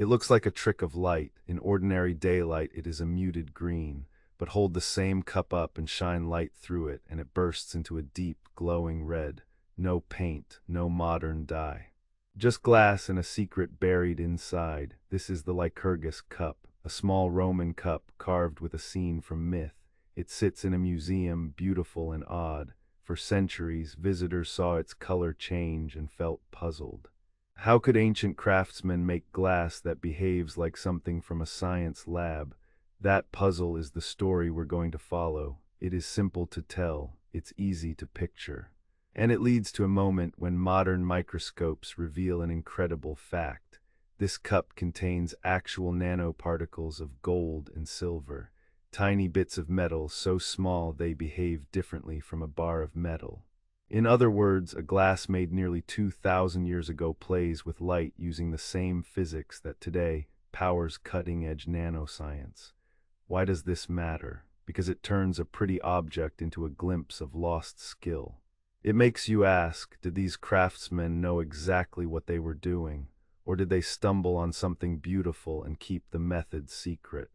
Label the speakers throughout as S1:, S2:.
S1: It looks like a trick of light. In ordinary daylight, it is a muted green, but hold the same cup up and shine light through it, and it bursts into a deep, glowing red. No paint, no modern dye. Just glass and a secret buried inside. This is the Lycurgus Cup, a small Roman cup carved with a scene from myth. It sits in a museum, beautiful and odd. For centuries, visitors saw its color change and felt puzzled. How could ancient craftsmen make glass that behaves like something from a science lab? That puzzle is the story we're going to follow. It is simple to tell, it's easy to picture. And it leads to a moment when modern microscopes reveal an incredible fact. This cup contains actual nanoparticles of gold and silver, tiny bits of metal so small they behave differently from a bar of metal. In other words, a glass made nearly 2,000 years ago plays with light using the same physics that today powers cutting-edge nanoscience. Why does this matter? Because it turns a pretty object into a glimpse of lost skill. It makes you ask, did these craftsmen know exactly what they were doing? Or did they stumble on something beautiful and keep the method secret?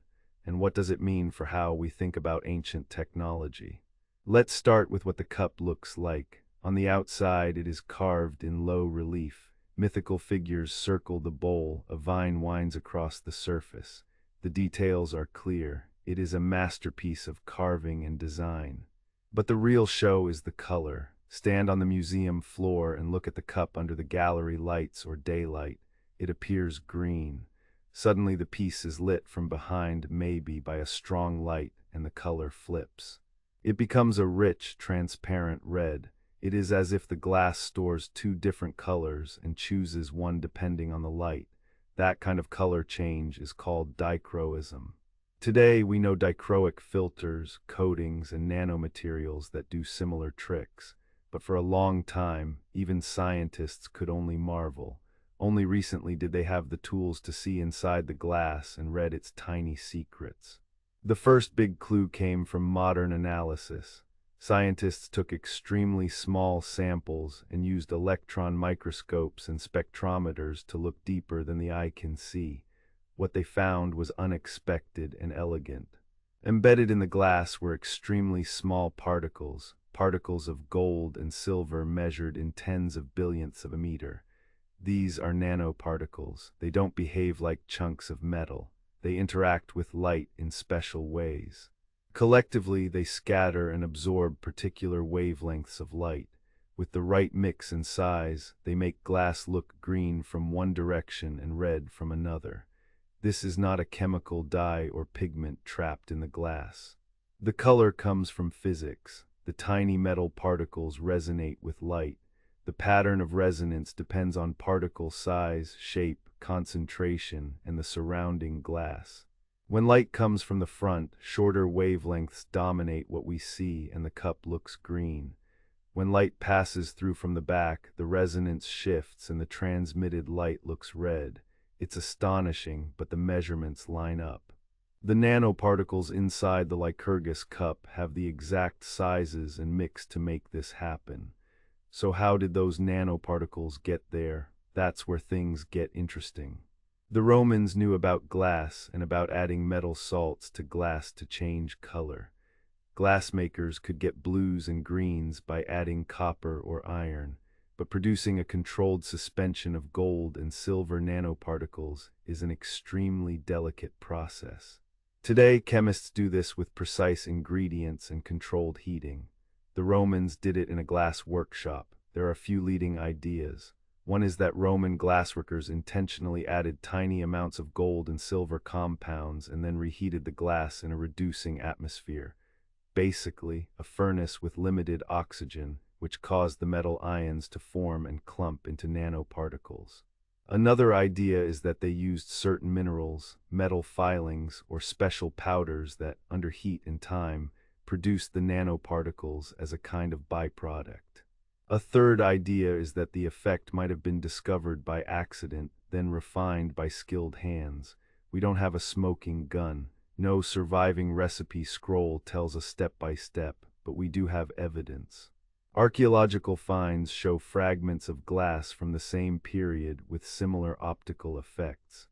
S1: And what does it mean for how we think about ancient technology? Let's start with what the cup looks like. On the outside, it is carved in low relief. Mythical figures circle the bowl, a vine winds across the surface. The details are clear. It is a masterpiece of carving and design. But the real show is the color. Stand on the museum floor and look at the cup under the gallery lights or daylight. It appears green. Suddenly the piece is lit from behind, maybe by a strong light, and the color flips. It becomes a rich, transparent red. It is as if the glass stores two different colors and chooses one depending on the light. That kind of color change is called dichroism. Today we know dichroic filters, coatings, and nanomaterials that do similar tricks. But for a long time, even scientists could only marvel. Only recently did they have the tools to see inside the glass and read its tiny secrets. The first big clue came from modern analysis. Scientists took extremely small samples and used electron microscopes and spectrometers to look deeper than the eye can see. What they found was unexpected and elegant. Embedded in the glass were extremely small particles, particles of gold and silver measured in tens of billionths of a meter. These are nanoparticles. They don't behave like chunks of metal. They interact with light in special ways. Collectively, they scatter and absorb particular wavelengths of light. With the right mix and size, they make glass look green from one direction and red from another. This is not a chemical dye or pigment trapped in the glass. The color comes from physics. The tiny metal particles resonate with light. The pattern of resonance depends on particle size, shape, concentration, and the surrounding glass. When light comes from the front, shorter wavelengths dominate what we see and the cup looks green. When light passes through from the back, the resonance shifts and the transmitted light looks red. It's astonishing, but the measurements line up. The nanoparticles inside the Lycurgus cup have the exact sizes and mix to make this happen. So how did those nanoparticles get there? That's where things get interesting. The Romans knew about glass and about adding metal salts to glass to change color. Glassmakers could get blues and greens by adding copper or iron, but producing a controlled suspension of gold and silver nanoparticles is an extremely delicate process. Today, chemists do this with precise ingredients and controlled heating. The Romans did it in a glass workshop. There are a few leading ideas. One is that Roman glassworkers intentionally added tiny amounts of gold and silver compounds and then reheated the glass in a reducing atmosphere. Basically, a furnace with limited oxygen, which caused the metal ions to form and clump into nanoparticles. Another idea is that they used certain minerals, metal filings, or special powders that, under heat and time, produced the nanoparticles as a kind of byproduct. A third idea is that the effect might have been discovered by accident, then refined by skilled hands. We don't have a smoking gun. No surviving recipe scroll tells us step by step, but we do have evidence. Archaeological finds show fragments of glass from the same period with similar optical effects.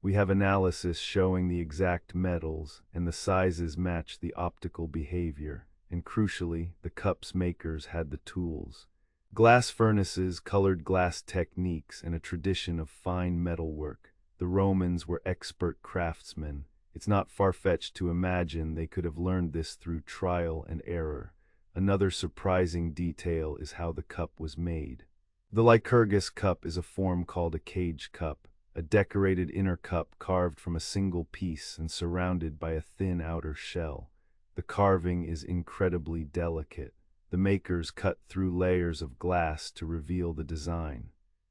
S1: We have analysis showing the exact metals, and the sizes match the optical behavior, and crucially, the cup's makers had the tools. Glass furnaces, colored glass techniques, and a tradition of fine metalwork. The Romans were expert craftsmen. It's not far-fetched to imagine they could have learned this through trial and error. Another surprising detail is how the cup was made. The Lycurgus Cup is a form called a cage cup, a decorated inner cup carved from a single piece and surrounded by a thin outer shell. The carving is incredibly delicate. The makers cut through layers of glass to reveal the design.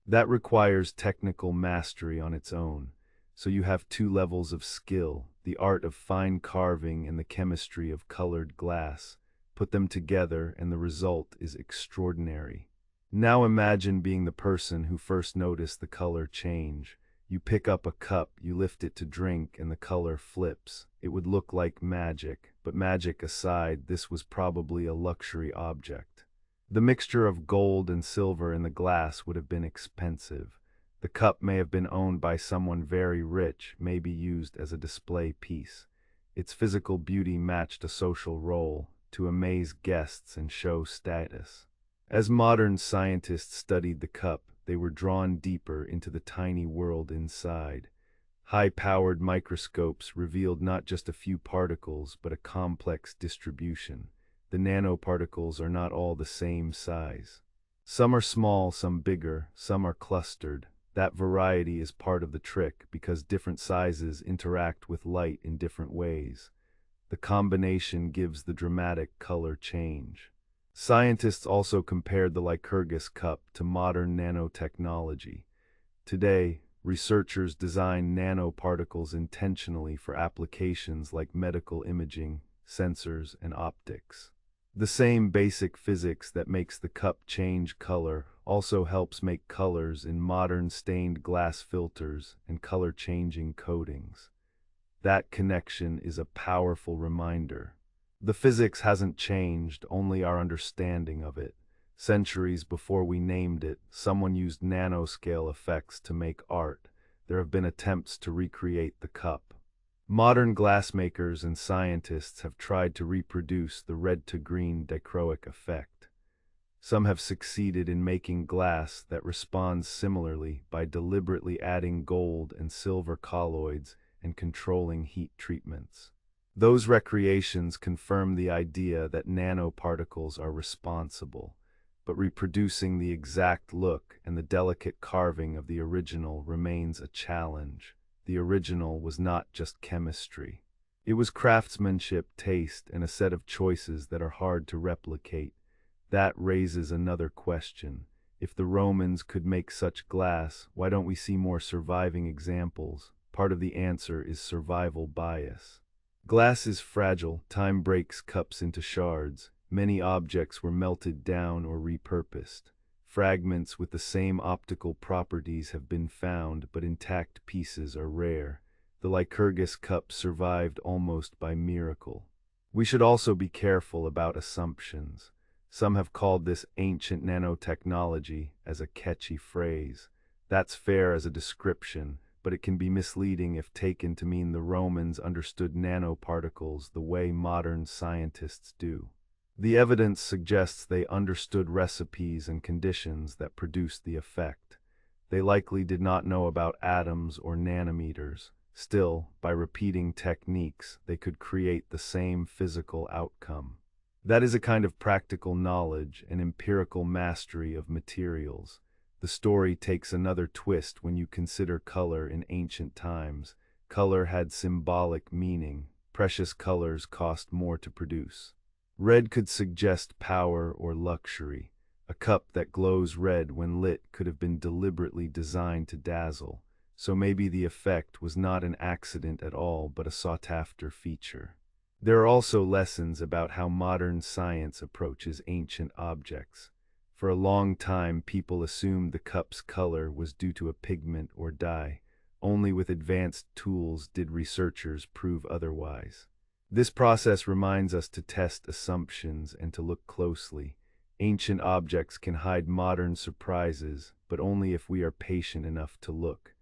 S1: That requires technical mastery on its own. So you have two levels of skill, the art of fine carving and the chemistry of colored glass. Put them together and the result is extraordinary. Now imagine being the person who first noticed the color change. You pick up a cup, you lift it to drink, and the color flips. It would look like magic, but magic aside, this was probably a luxury object. The mixture of gold and silver in the glass would have been expensive. The cup may have been owned by someone very rich, maybe used as a display piece. Its physical beauty matched a social role, to amaze guests and show status. As modern scientists studied the cup, they were drawn deeper into the tiny world inside. High-powered microscopes revealed not just a few particles, but a complex distribution. The nanoparticles are not all the same size. Some are small, some bigger, some are clustered. That variety is part of the trick because different sizes interact with light in different ways. The combination gives the dramatic color change. Scientists also compared the Lycurgus Cup to modern nanotechnology. Today, researchers design nanoparticles intentionally for applications like medical imaging, sensors, and optics. The same basic physics that makes the cup change color also helps make colors in modern stained glass filters and color-changing coatings. That connection is a powerful reminder. The physics hasn't changed, only our understanding of it. Centuries before we named it, someone used nanoscale effects to make art. There have been attempts to recreate the cup. Modern glassmakers and scientists have tried to reproduce the red-to-green dichroic effect. Some have succeeded in making glass that responds similarly by deliberately adding gold and silver colloids and controlling heat treatments. Those recreations confirm the idea that nanoparticles are responsible, but reproducing the exact look and the delicate carving of the original remains a challenge. The original was not just chemistry. It was craftsmanship, taste, and a set of choices that are hard to replicate. That raises another question. If the Romans could make such glass, why don't we see more surviving examples? Part of the answer is survival bias. Glass is fragile, time breaks cups into shards. Many objects were melted down or repurposed. Fragments with the same optical properties have been found, but intact pieces are rare. The Lycurgus Cup survived almost by miracle. We should also be careful about assumptions. Some have called this ancient nanotechnology as a catchy phrase. That's fair as a description, but it can be misleading if taken to mean the Romans understood nanoparticles the way modern scientists do. The evidence suggests they understood recipes and conditions that produced the effect. They likely did not know about atoms or nanometers. Still, by repeating techniques, they could create the same physical outcome. That is a kind of practical knowledge and empirical mastery of materials. The story takes another twist when you consider color in ancient times. Color had symbolic meaning. Precious colors cost more to produce. Red could suggest power or luxury. A cup that glows red when lit could have been deliberately designed to dazzle. So maybe the effect was not an accident at all, but a sought-after feature. There are also lessons about how modern science approaches ancient objects. For a long time, people assumed the cup's color was due to a pigment or dye. Only with advanced tools did researchers prove otherwise. This process reminds us to test assumptions and to look closely. Ancient objects can hide modern surprises, but only if we are patient enough to look.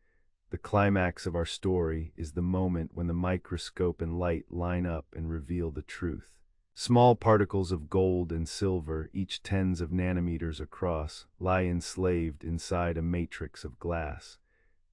S1: The climax of our story is the moment when the microscope and light line up and reveal the truth. Small particles of gold and silver, each tens of nanometers across, lie enslaved inside a matrix of glass.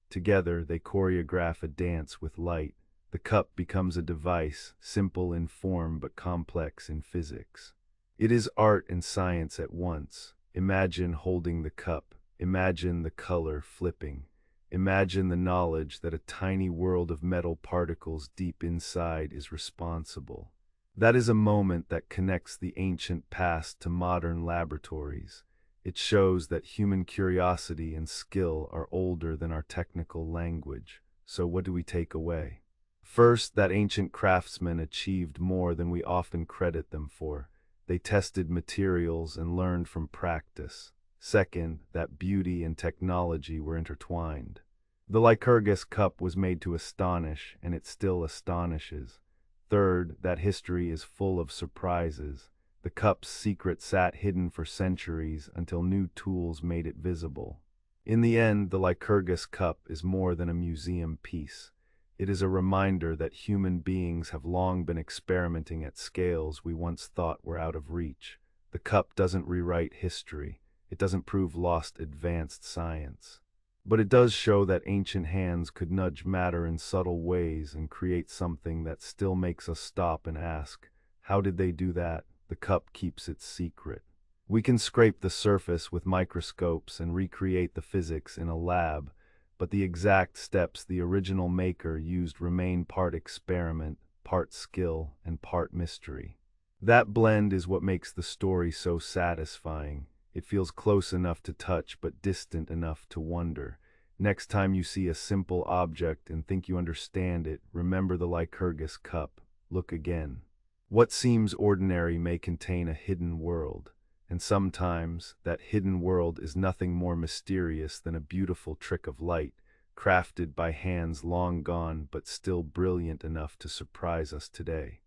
S1: Together, they choreograph a dance with light. The cup becomes a device, simple in form but complex in physics. It is art and science at once. Imagine holding the cup. Imagine the color flipping. Imagine the knowledge that a tiny world of metal particles deep inside is responsible. That is a moment that connects the ancient past to modern laboratories. It shows that human curiosity and skill are older than our technical language. So what do we take away? First, that ancient craftsmen achieved more than we often credit them for. They tested materials and learned from practice. Second, that beauty and technology were intertwined. The Lycurgus Cup was made to astonish, and it still astonishes. Third, that history is full of surprises. The cup's secret sat hidden for centuries until new tools made it visible. In the end, the Lycurgus Cup is more than a museum piece. It is a reminder that human beings have long been experimenting at scales we once thought were out of reach. The cup doesn't rewrite history. It doesn't prove lost advanced science. But it does show that ancient hands could nudge matter in subtle ways and create something that still makes us stop and ask, how did they do that? The cup keeps its secret. We can scrape the surface with microscopes and recreate the physics in a lab, but the exact steps the original maker used remain part experiment, part skill, and part mystery. That blend is what makes the story so satisfying. It feels close enough to touch but distant enough to wonder. Next time you see a simple object and think you understand it, remember the Lycurgus Cup. Look again. What seems ordinary may contain a hidden world, and sometimes that hidden world is nothing more mysterious than a beautiful trick of light, crafted by hands long gone but still brilliant enough to surprise us today.